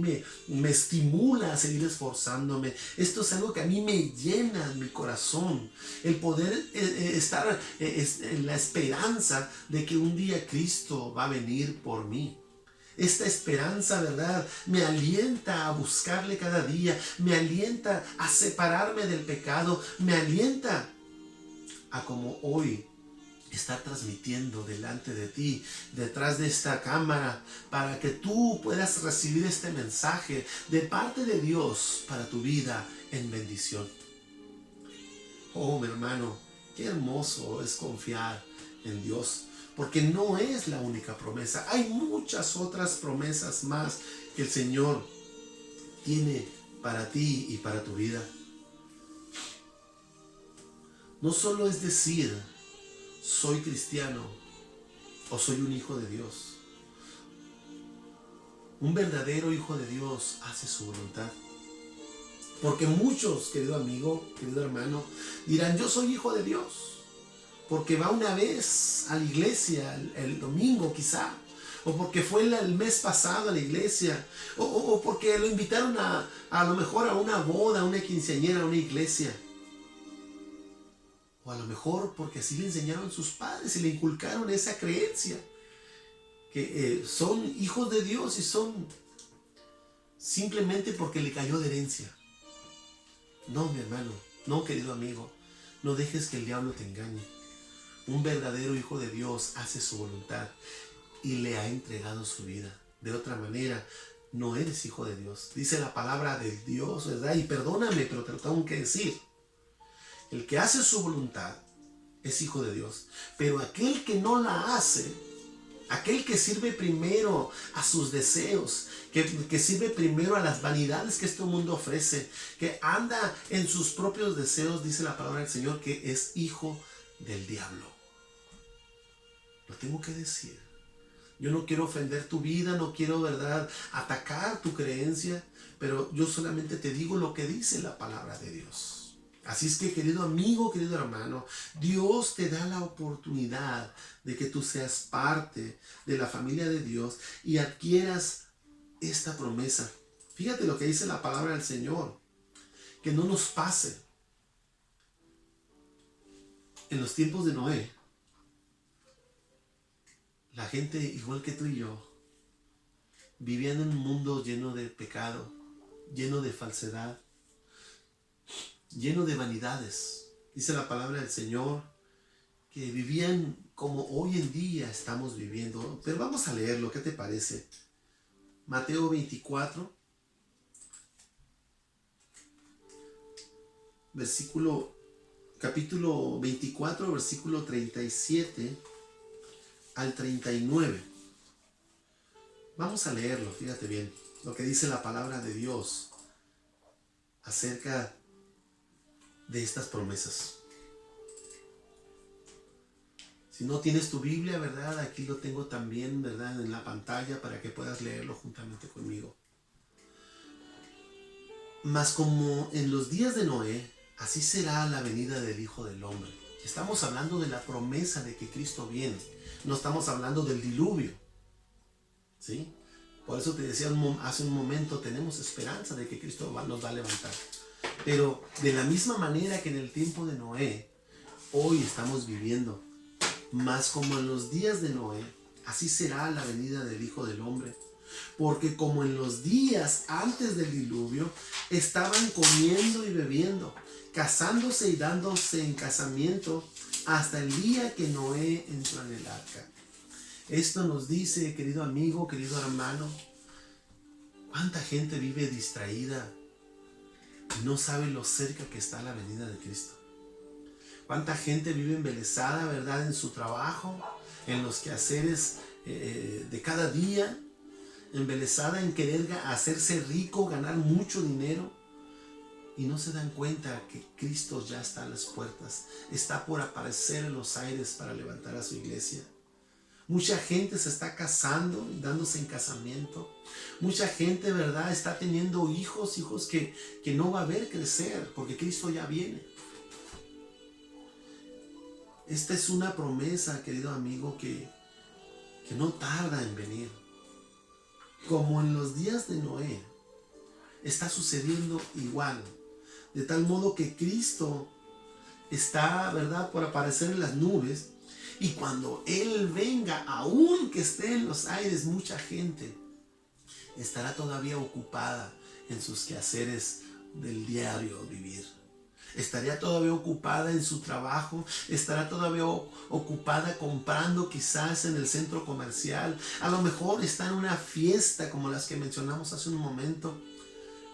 S1: me estimula a seguir esforzándome. Esto es algo que a mí me llena mi corazón. El poder estar en la esperanza de que un día Cristo va a venir por mí. Esta esperanza, ¿verdad?, me alienta a buscarle cada día, me alienta a separarme del pecado, me alienta a como hoy estar transmitiendo delante de ti, detrás de esta cámara, para que tú puedas recibir este mensaje de parte de Dios para tu vida en bendición. Oh, mi hermano, qué hermoso es confiar en Dios, porque no es la única promesa. Hay muchas otras promesas más que el Señor tiene para ti y para tu vida. No solo es decir, soy cristiano o soy un hijo de Dios. Un verdadero hijo de Dios hace su voluntad. Porque muchos, querido amigo, querido hermano, dirán, yo soy hijo de Dios. Porque va una vez a la iglesia, el domingo quizá. O porque fue el mes pasado a la iglesia. O porque lo invitaron a lo mejor a una boda, a una quinceañera, a una iglesia. O a lo mejor porque así le enseñaron sus padres y le inculcaron esa creencia. Que son hijos de Dios y son simplemente porque le cayó de herencia. No, mi hermano, no, querido amigo, no dejes que el diablo te engañe. Un verdadero hijo de Dios hace su voluntad y le ha entregado su vida. De otra manera, no eres hijo de Dios. Dice la palabra de Dios, ¿verdad? Y perdóname, pero te lo tengo que decir. El que hace su voluntad es hijo de Dios. Pero aquel que no la hace, aquel que sirve primero a sus deseos, que sirve primero a las vanidades que este mundo ofrece, que anda en sus propios deseos, dice la palabra del Señor, que es hijo del diablo. Lo tengo que decir. Yo no quiero ofender tu vida, no quiero, ¿verdad?, atacar tu creencia, pero yo solamente te digo lo que dice la palabra de Dios. Así es que, querido amigo, querido hermano, Dios te da la oportunidad de que tú seas parte de la familia de Dios y adquieras esta promesa. Fíjate lo que dice la palabra del Señor, que no nos pase en los tiempos de Noé. La gente, igual que tú y yo, vivían en un mundo lleno de pecado, lleno de falsedad, lleno de vanidades. Dice la palabra del Señor que vivían como hoy en día estamos viviendo. Pero vamos a leerlo, ¿qué te parece? Mateo 24, capítulo 24, versículo 37 al 39. Vamos a leerlo, fíjate bien, lo que dice la palabra de Dios acerca de estas promesas. Si no tienes tu Biblia, ¿verdad?, aquí lo tengo también, ¿verdad?, en la pantalla para que puedas leerlo juntamente conmigo. Mas como en los días de Noé, así será la venida del Hijo del Hombre. Estamos hablando de la promesa de que Cristo viene. No estamos hablando del diluvio. ¿Sí? Por eso te decía hace un momento, tenemos esperanza de que Cristo nos va a levantar. Pero de la misma manera que en el tiempo de Noé, hoy estamos viviendo. Mas como en los días de Noé, así será la venida del Hijo del Hombre. Porque como en los días antes del diluvio, estaban comiendo y bebiendo, casándose y dándose en casamiento, hasta el día que Noé entró en el arca. Esto nos dice, querido amigo, querido hermano, cuánta gente vive distraída y no sabe lo cerca que está la venida de Cristo. Cuánta gente vive embelesada, ¿verdad?, en su trabajo, en los quehaceres de cada día, embelesada en querer hacerse rico, ganar mucho dinero, y no se dan cuenta que Cristo ya está a las puertas, está por aparecer en los aires para levantar a su iglesia. Mucha gente se está casando y dándose en casamiento. Mucha gente, ¿verdad?, está teniendo hijos que no va a ver crecer porque Cristo ya viene. Esta es una promesa, querido amigo, que no tarda en venir. Como en los días de Noé, está sucediendo igual. De tal modo que Cristo está, ¿verdad?, por aparecer en las nubes. Y cuando Él venga, aun que esté en los aires, mucha gente estará todavía ocupada en sus quehaceres del diario vivir. Estaría todavía ocupada en su trabajo, estará todavía ocupada comprando quizás en el centro comercial. A lo mejor está en una fiesta como las que mencionamos hace un momento,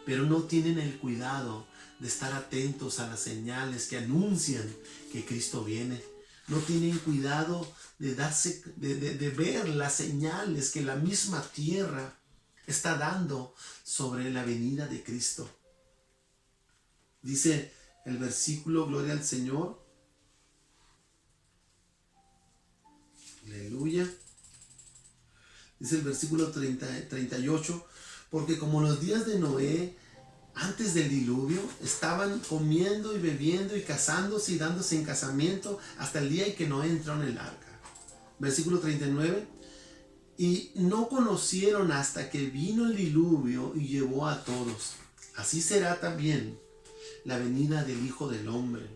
S1: pero no tienen el cuidado de estar atentos a las señales que anuncian que Cristo viene. No tienen cuidado de ver las señales que la misma tierra está dando sobre la venida de Cristo. Dice el versículo, gloria al Señor. Aleluya. Dice el versículo 38, porque como los días de Noé, antes del diluvio, estaban comiendo y bebiendo y casándose y dándose en casamiento hasta el día en que Noé entró en el arca. Versículo 39. Y no conocieron hasta que vino el diluvio y llevó a todos. Así será también la venida del Hijo del Hombre.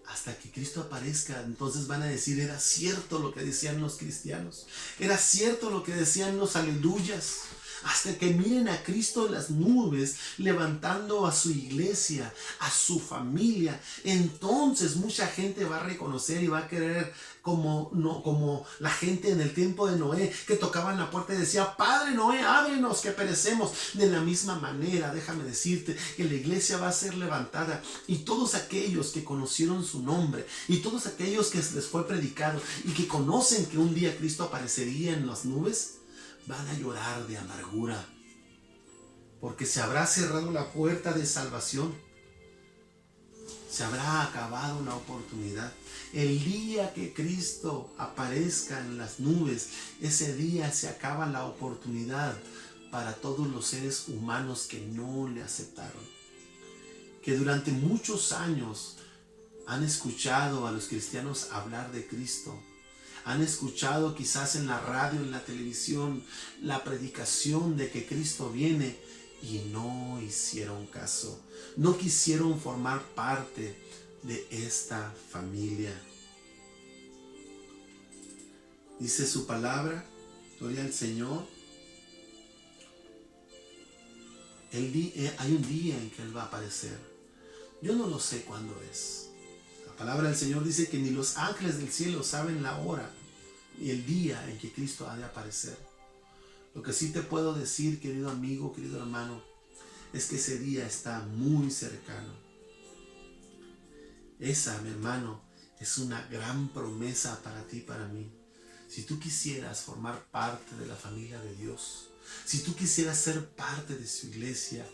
S1: Hasta que Cristo aparezca, entonces van a decir, era cierto lo que decían los cristianos. Era cierto lo que decían los aleluyas. Hasta que miren a Cristo en las nubes, levantando a su iglesia, a su familia. Entonces mucha gente va a reconocer y va a querer como la gente en el tiempo de Noé, que tocaban la puerta y decía, Padre Noé, ábrenos que perecemos. De la misma manera, déjame decirte que la iglesia va a ser levantada, y todos aquellos que conocieron su nombre, y todos aquellos que les fue predicado, y que conocen que un día Cristo aparecería en las nubes, van a llorar de amargura, porque se habrá cerrado la puerta de salvación. Se habrá acabado una oportunidad. El día que Cristo aparezca en las nubes, ese día se acaba la oportunidad para todos los seres humanos que no le aceptaron, que durante muchos años han escuchado a los cristianos hablar de Cristo. Han escuchado quizás en la radio, en la televisión, la predicación de que Cristo viene, y no hicieron caso. No quisieron formar parte de esta familia. Dice su palabra, gloria al Señor. Hay un día en que Él va a aparecer. Yo no lo sé cuándo es. La palabra del Señor dice que ni los ángeles del cielo saben la hora y el día en que Cristo ha de aparecer. Lo que sí te puedo decir, querido amigo, querido hermano, es que ese día está muy cercano. Esa, mi hermano, es una gran promesa para ti y para mí. Si tú quisieras formar parte de la familia de Dios, si tú quisieras ser parte de su iglesia,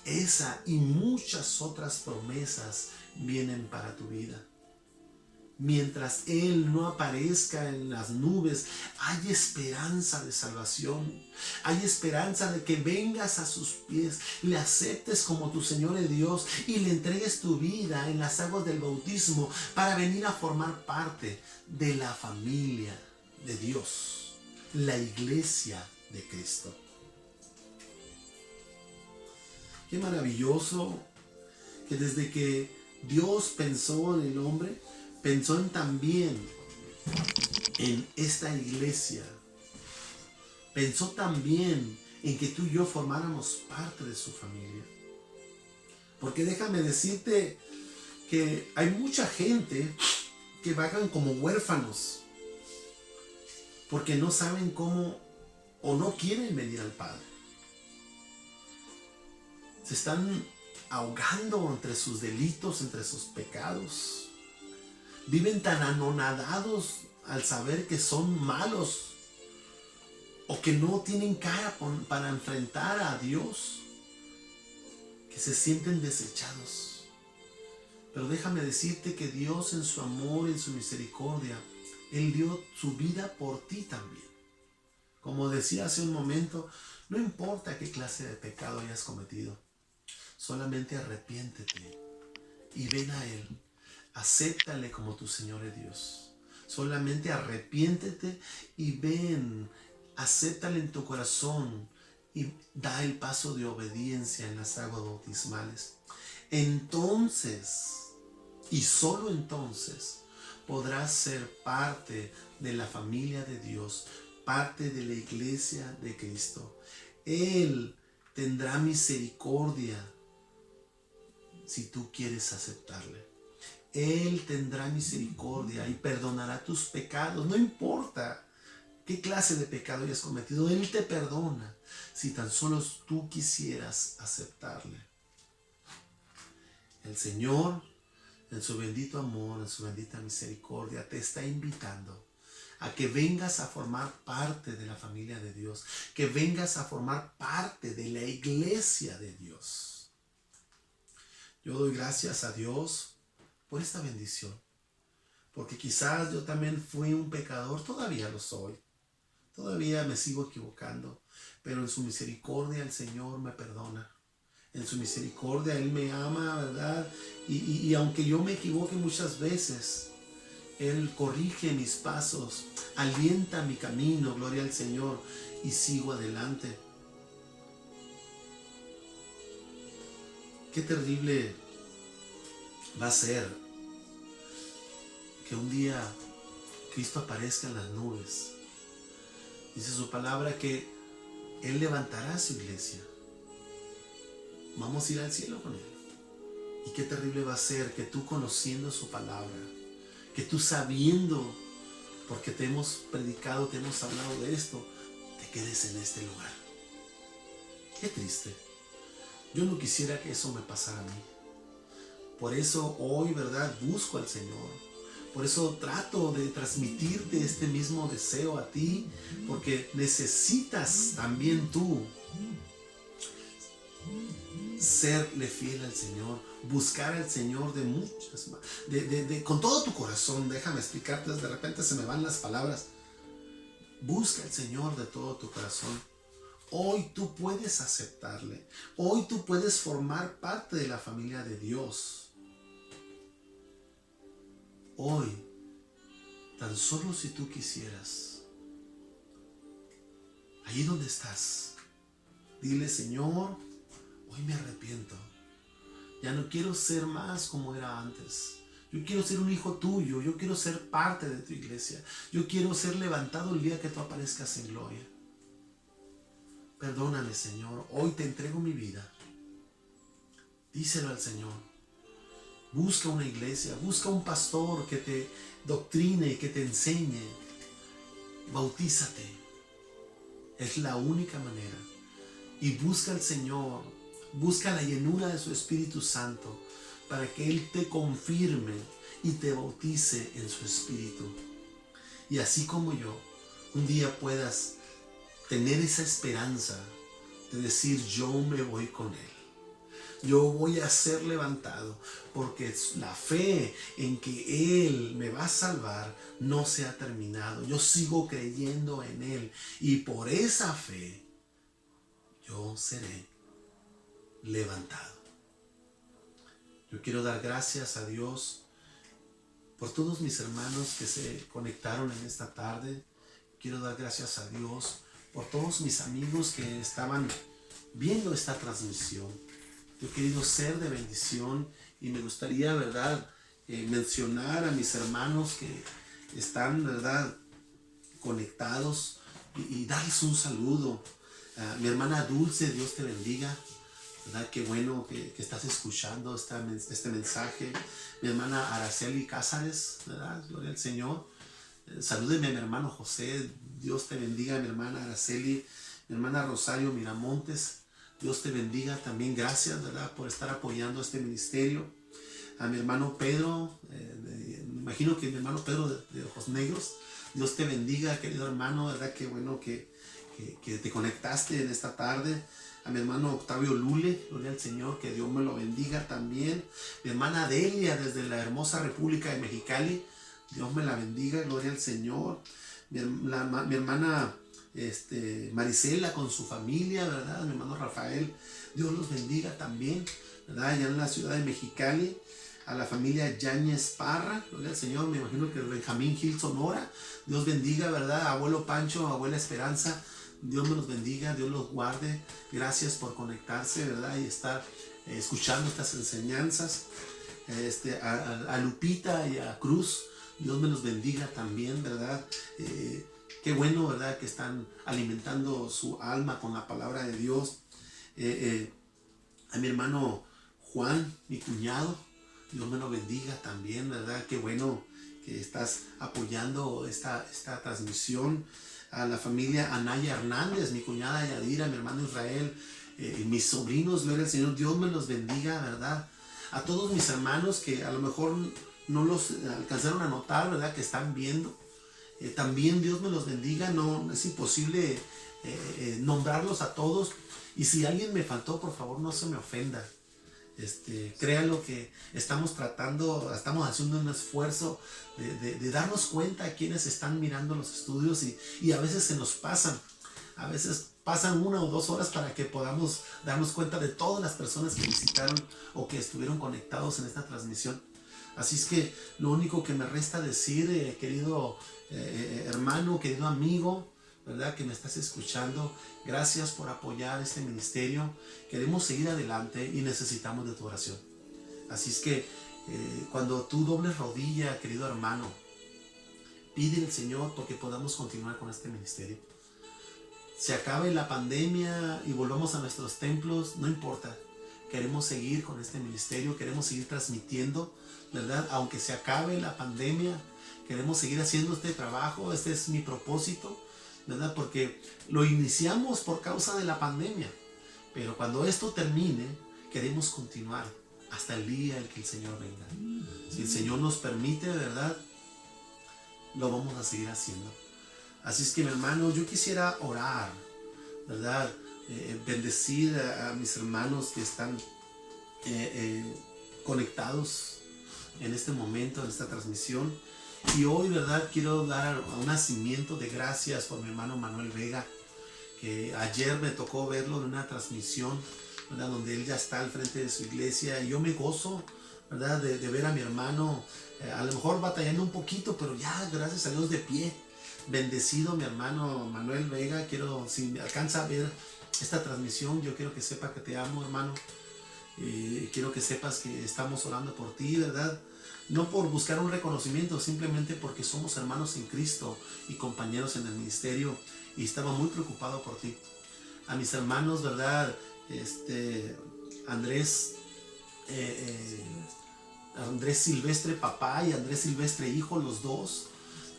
S1: esa y muchas otras promesas vienen para tu vida. mientras Él no aparezca en las nubes, hay esperanza de salvación. Hay esperanza de que vengas a sus pies, le aceptes como tu Señor y Dios y le entregues tu vida en las aguas del bautismo para venir a formar parte de la familia de Dios, la iglesia de Cristo. Qué maravilloso que desde que Dios pensó en el hombre, pensó también en esta iglesia. Pensó también en que tú y yo formáramos parte de su familia. Porque déjame decirte que hay mucha gente que vagan como huérfanos porque no saben cómo o no quieren venir al Padre. Se están ahogando entre sus delitos, entre sus pecados. Viven tan anonadados al saber que son malos o que no tienen cara para enfrentar a Dios, que se sienten desechados. Pero déjame decirte que Dios en su amor, en su misericordia, Él dio su vida por ti también. Como decía hace un momento, no importa qué clase de pecado hayas cometido, solamente arrepiéntete y ven a Él. Acéptale como tu Señor y Dios. Solamente arrepiéntete y ven, acéptale en tu corazón y da el paso de obediencia en las aguas bautismales. Entonces, y solo entonces, podrás ser parte de la familia de Dios, parte de la iglesia de Cristo. Él tendrá misericordia si tú quieres aceptarle. Él tendrá misericordia y perdonará tus pecados. No importa qué clase de pecado hayas cometido, Él te perdona si tan solo tú quisieras aceptarle. El Señor, en su bendito amor, en su bendita misericordia, te está invitando a que vengas a formar parte de la familia de Dios, que vengas a formar parte de la iglesia de Dios. Yo doy gracias a Dios por esta bendición, porque quizás yo también fui un pecador, todavía lo soy, todavía me sigo equivocando, pero en su misericordia el Señor me perdona. En su misericordia Él me ama, ¿verdad? Y aunque yo me equivoque muchas veces, Él corrige mis pasos, alienta mi camino, gloria al Señor, y sigo adelante. Qué terrible va a ser que un día Cristo aparezca en las nubes. Dice su palabra que Él levantará su iglesia. Vamos a ir al cielo con Él. Y qué terrible va a ser que tú, conociendo su palabra, que tú sabiendo, porque te hemos predicado, te hemos hablado de esto, te quedes en este lugar. Qué triste. Yo no quisiera que eso me pasara a mí. Por eso hoy, ¿verdad?, busco al Señor. Por eso trato de transmitirte este mismo deseo a ti, porque necesitas también tú serle fiel al Señor, buscar al Señor de muchas, con todo tu corazón. Déjame explicarte, de repente se me van las palabras. Busca al Señor de todo tu corazón. Hoy tú puedes aceptarle. Hoy tú puedes formar parte de la familia de Dios. Hoy, tan solo si tú quisieras, allí donde estás, dile: Señor, hoy me arrepiento. Ya no quiero ser más como era antes. Yo quiero ser un hijo tuyo. Yo quiero ser parte de tu iglesia. Yo quiero ser levantado el día que tú aparezcas en gloria. Perdóname, Señor. Hoy te entrego mi vida. Díselo al Señor. Busca una iglesia. Busca un pastor que te doctrine, que te enseñe. Bautízate. Es la única manera. Y busca al Señor. Busca la llenura de su Espíritu Santo para que Él te confirme y te bautice en su Espíritu. Y así como yo, un día puedas tener esa esperanza de decir: yo me voy con Él. yo voy a ser levantado, porque la fe en que Él me va a salvar no se ha terminado. Yo sigo creyendo en Él y por esa fe yo seré levantado. Yo quiero dar gracias a Dios por todos mis hermanos que se conectaron en esta tarde. Quiero dar gracias a Dios por todos mis amigos que estaban viendo esta transmisión. Yo he querido ser de bendición y me gustaría, ¿verdad?, mencionar a mis hermanos que están, ¿verdad?, conectados y darles un saludo. Mi hermana Dulce, Dios te bendiga. ¿Verdad? Qué bueno que estás escuchando este mensaje. Mi hermana Araceli Cázares, ¿verdad? Gloria al Señor. Salúdeme a mi hermano José. Dios te bendiga, mi hermana Araceli. Mi hermana Rosario Miramontes. Dios te bendiga también. Gracias, ¿verdad?, por estar apoyando este ministerio. A mi hermano Pedro, me imagino que mi hermano Pedro de Ojos Negros. Dios te bendiga, querido hermano, ¿verdad? Qué bueno que te conectaste en esta tarde. A mi hermano Octavio Lule, gloria al Señor, que Dios me lo bendiga también. Mi hermana Delia, desde la hermosa República de Mexicali, Dios me la bendiga, gloria al Señor. Mi hermana Marisela con su familia, ¿verdad? Mi hermano Rafael, Dios los bendiga también, ¿verdad? Allá en la ciudad de Mexicali. A la familia Yáñez Parra, gloria al Señor, me imagino que Benjamín Gil Sonora, Dios bendiga, ¿verdad? Abuelo Pancho, abuela Esperanza, Dios me los bendiga, Dios los guarde. Gracias por conectarse, ¿verdad?, y estar escuchando estas enseñanzas. A Lupita y a Cruz, Dios me los bendiga también, ¿verdad? Qué bueno, ¿verdad?, que están alimentando su alma con la palabra de Dios. A mi hermano Juan, mi cuñado, Dios me lo bendiga también, ¿verdad? Qué bueno que estás apoyando esta transmisión. A la familia Anaya Hernández, mi cuñada Yadira, mi hermano Israel, mis sobrinos, gloria al Señor, Dios me los bendiga, ¿verdad? A todos mis hermanos que a lo mejor no los alcanzaron a notar, ¿verdad?, que están viendo, también Dios me los bendiga. No es imposible nombrarlos a todos, y si alguien me faltó, por favor no se me ofenda. Créanlo que estamos haciendo un esfuerzo de darnos cuenta a quienes están mirando los estudios, y a veces se nos pasan. A veces pasan 1 o 2 horas para que podamos darnos cuenta de todas las personas que visitaron o que estuvieron conectados en esta transmisión. Así es que lo único que me resta decir, querido hermano, querido amigo, ¿verdad?, que me estás escuchando, gracias por apoyar este ministerio. Queremos seguir adelante y necesitamos de tu oración. Así es que cuando tú dobles rodilla, querido hermano, pídele al Señor porque podamos continuar con este ministerio. Se acabe la pandemia y volvamos a nuestros templos, no importa. Queremos seguir con este ministerio, queremos seguir transmitiendo, ¿verdad? Aunque se acabe la pandemia, queremos seguir haciendo este trabajo. Este es mi propósito, ¿verdad? Porque lo iniciamos por causa de la pandemia, pero cuando esto termine, queremos continuar hasta el día en que el Señor venga. Si el Señor nos permite, ¿verdad?, lo vamos a seguir haciendo. Así es que, mi hermano, yo quisiera orar, ¿verdad? Bendecir a mis hermanos que están conectados en este momento, en esta transmisión. Y hoy, ¿verdad?, quiero dar un nacimiento de gracias por mi hermano Manuel Vega, que ayer me tocó verlo en una transmisión, ¿verdad?, donde él ya está al frente de su iglesia. Y yo me gozo, ¿verdad?, de ver a mi hermano, a lo mejor batallando un poquito, pero ya, gracias a Dios, de pie. Bendecido mi hermano Manuel Vega. Si me alcanza a ver esta transmisión, yo quiero que sepa que te amo, hermano. Quiero que sepas que estamos orando por ti, ¿verdad? No por buscar un reconocimiento, simplemente porque somos hermanos en Cristo y compañeros en el ministerio, y estaba muy preocupado por ti. A mis hermanos, ¿verdad?, Andrés Silvestre papá y Andrés Silvestre hijo, los dos,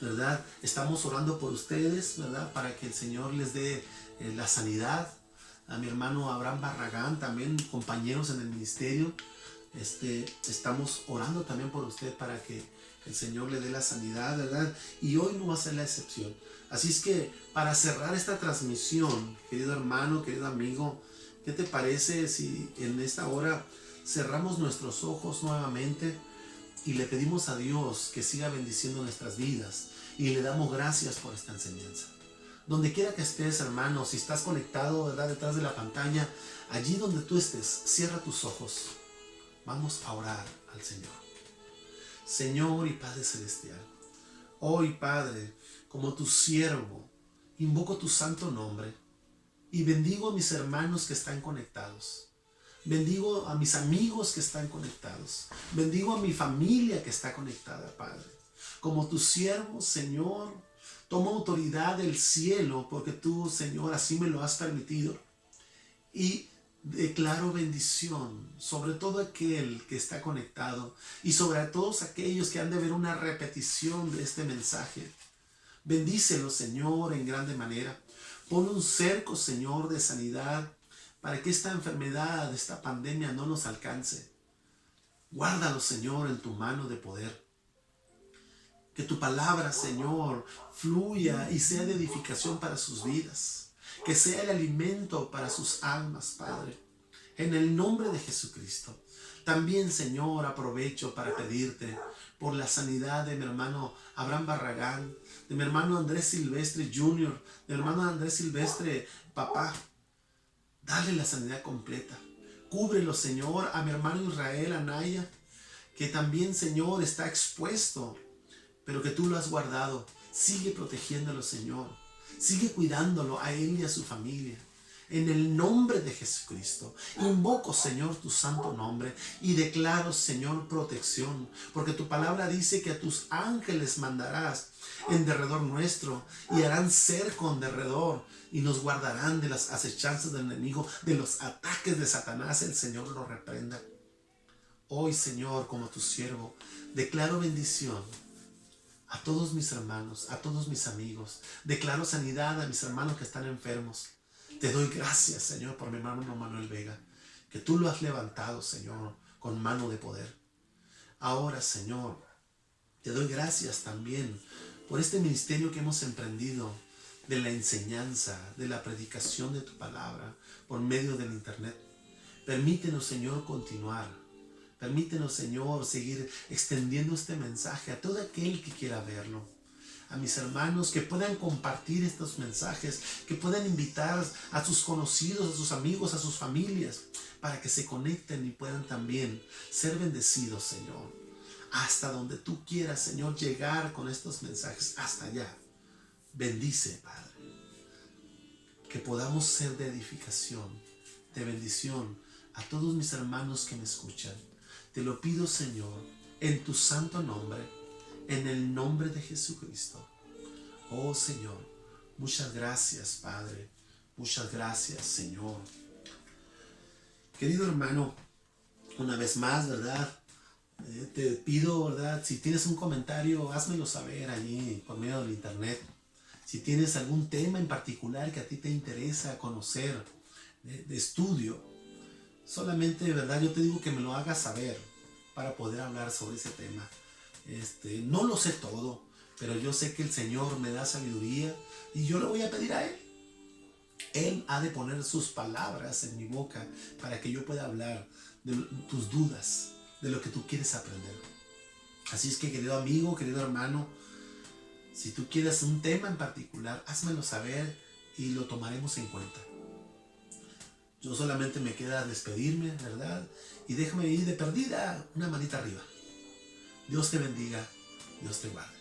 S1: ¿verdad? Estamos orando por ustedes, ¿verdad?, para que el Señor les dé la sanidad. A mi hermano Abraham Barragán, también compañeros en el ministerio, estamos orando también por usted para que el Señor le dé la sanidad, ¿verdad? Y hoy no va a ser la excepción. Así es que para cerrar esta transmisión, querido hermano, querido amigo, ¿Qué te parece si en esta hora cerramos nuestros ojos nuevamente y le pedimos a Dios que siga bendiciendo nuestras vidas y le damos gracias por esta enseñanza? Donde quiera que estés, hermano, si estás conectado, ¿verdad?, detrás de la pantalla, allí donde tú estés, cierra tus ojos. Vamos a orar al Señor. Señor y Padre Celestial, hoy, Padre, como tu siervo, invoco tu santo nombre y bendigo a mis hermanos que están conectados. Bendigo a mis amigos que están conectados. Bendigo a mi familia que está conectada, Padre. Como tu siervo, Señor, tomo autoridad del cielo porque tú, Señor, así me lo has permitido. Y declaro bendición sobre todo aquel que está conectado y sobre todos aquellos que han de ver una repetición de este mensaje. Bendícelo, Señor, en grande manera. Pon un cerco, Señor, de sanidad para que esta enfermedad, esta pandemia no nos alcance. Guárdalo, Señor, en tu mano de poder. Que tu palabra, Señor, fluya y sea de edificación para sus vidas. Que sea el alimento para sus almas, Padre. En el nombre de Jesucristo. También, Señor, aprovecho para pedirte por la sanidad de mi hermano Abraham Barragán, de mi hermano Andrés Silvestre Jr., de mi hermano Andrés Silvestre, papá. Dale la sanidad completa. Cúbrelo, Señor, a mi hermano Israel Anaya, que también, Señor, está expuesto, pero que tú lo has guardado. Sigue protegiéndolo, Señor. Sigue cuidándolo a él y a su familia. En el nombre de Jesucristo, invoco, Señor, tu santo nombre y declaro, Señor, protección, porque tu palabra dice que a tus ángeles mandarás en derredor nuestro y harán cerco en derredor y nos guardarán de las acechanzas del enemigo, de los ataques de Satanás. El Señor lo reprenda. Hoy, Señor, como tu siervo, declaro bendición a todos mis hermanos, a todos mis amigos. Declaro sanidad a mis hermanos que están enfermos. Te doy gracias, Señor, por mi hermano Manuel Vega, que tú lo has levantado, Señor, con mano de poder. Ahora, Señor, te doy gracias también por este ministerio que hemos emprendido de la enseñanza, de la predicación de tu palabra por medio del internet. Permítenos, Señor, continuar. Permítenos, Señor, seguir extendiendo este mensaje a todo aquel que quiera verlo. A mis hermanos que puedan compartir estos mensajes, que puedan invitar a sus conocidos, a sus amigos, a sus familias, para que se conecten y puedan también ser bendecidos, Señor. Hasta donde tú quieras, Señor, llegar con estos mensajes, hasta allá. Bendice, Padre. Que podamos ser de edificación, de bendición a todos mis hermanos que me escuchan. Te lo pido, Señor, en tu santo nombre, en el nombre de Jesucristo. Oh, Señor, muchas gracias, Padre. Muchas gracias, Señor. Querido hermano, una vez más, ¿verdad? Te pido, ¿verdad? Si tienes un comentario, házmelo saber allí por medio del internet. Si tienes algún tema en particular que a ti te interesa conocer, de estudio, solamente, ¿verdad? Yo te digo que me lo hagas saber para poder hablar sobre ese tema. No lo sé todo, pero yo sé que el Señor me da sabiduría y yo le voy a pedir a Él. Él ha de poner sus palabras en mi boca para que yo pueda hablar de tus dudas, de lo que tú quieres aprender. Así es que, querido amigo, querido hermano, si tú quieres un tema en particular, házmelo saber y lo tomaremos en cuenta. Yo solamente me queda despedirme, ¿verdad? Y déjame ir de perdida una manita arriba. Dios te bendiga, Dios te guarde.